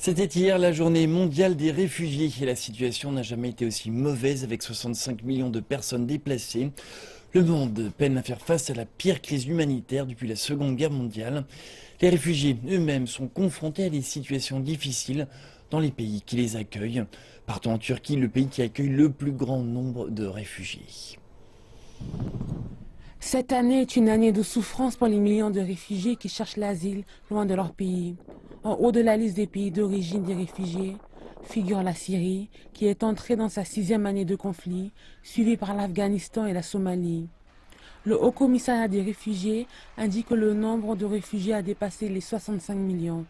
C'était hier la journée mondiale des réfugiés et la situation n'a jamais été aussi mauvaise avec 65 millions de personnes déplacées. Le monde peine à faire face à la pire crise humanitaire depuis la Seconde Guerre mondiale. Les réfugiés eux-mêmes sont confrontés à des situations difficiles dans les pays qui les accueillent. Partons en Turquie, le pays qui accueille le plus grand nombre de réfugiés. Cette année est une année de souffrance pour les millions de réfugiés qui cherchent l'asile loin de leur pays. En haut de la liste des pays d'origine des réfugiés figure la Syrie, qui est entrée dans sa 6e année de conflit, suivie par l'Afghanistan et la Somalie. Le Haut Commissariat des réfugiés indique que le nombre de réfugiés a dépassé les 65 millions.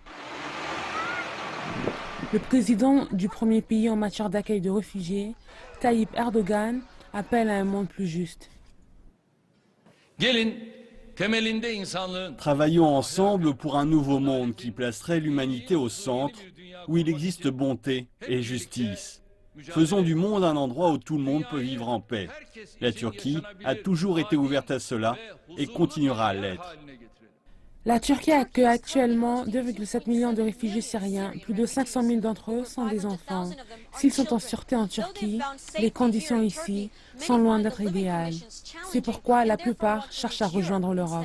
Le président du premier pays en matière d'accueil de réfugiés, Tayyip Erdogan, appelle à un monde plus juste. Travaillons ensemble pour un nouveau monde qui placerait l'humanité au centre, où il existe bonté et justice. Faisons du monde un endroit où tout le monde peut vivre en paix. La Turquie a toujours été ouverte à cela et continuera à l'être. La Turquie accueille actuellement 2,7 millions de réfugiés syriens. Plus de 500 000 d'entre eux sont des enfants. S'ils sont en sûreté en Turquie, les conditions ici sont loin d'être idéales. C'est pourquoi la plupart cherchent à rejoindre l'Europe.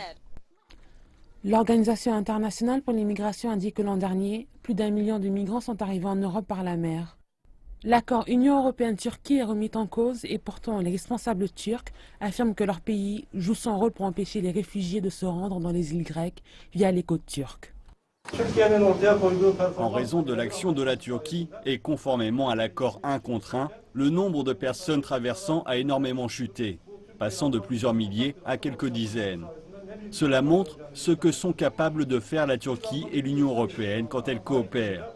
L'Organisation internationale pour l'immigration indique que l'an dernier, plus d'1 million de migrants sont arrivés en Europe par la mer. L'accord Union européenne-Turquie est remis en cause et pourtant les responsables turcs affirment que leur pays joue son rôle pour empêcher les réfugiés de se rendre dans les îles grecques via les côtes turques. En raison de l'action de la Turquie et conformément à l'accord 1 contre 1, le nombre de personnes traversant a énormément chuté, passant de plusieurs milliers à quelques dizaines. Cela montre ce que sont capables de faire la Turquie et l'Union européenne quand elles coopèrent.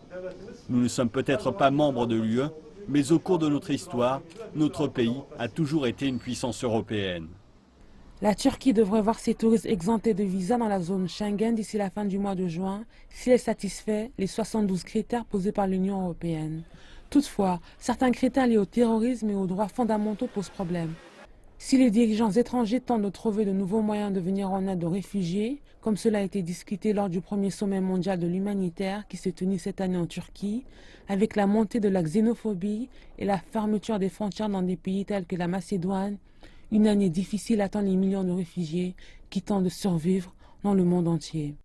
Nous ne sommes peut-être pas membres de l'UE, mais au cours de notre histoire, notre pays a toujours été une puissance européenne. La Turquie devrait voir ses touristes exemptés de visa dans la zone Schengen d'ici la fin du mois de juin si elle satisfait les 72 critères posés par l'Union européenne. Toutefois, certains critères liés au terrorisme et aux droits fondamentaux posent problème. Si les dirigeants étrangers tentent de trouver de nouveaux moyens de venir en aide aux réfugiés, comme cela a été discuté lors du premier sommet mondial de l'humanitaire qui s'est tenu cette année en Turquie, avec la montée de la xénophobie et la fermeture des frontières dans des pays tels que la Macédoine, une année difficile attend les millions de réfugiés qui tentent de survivre dans le monde entier.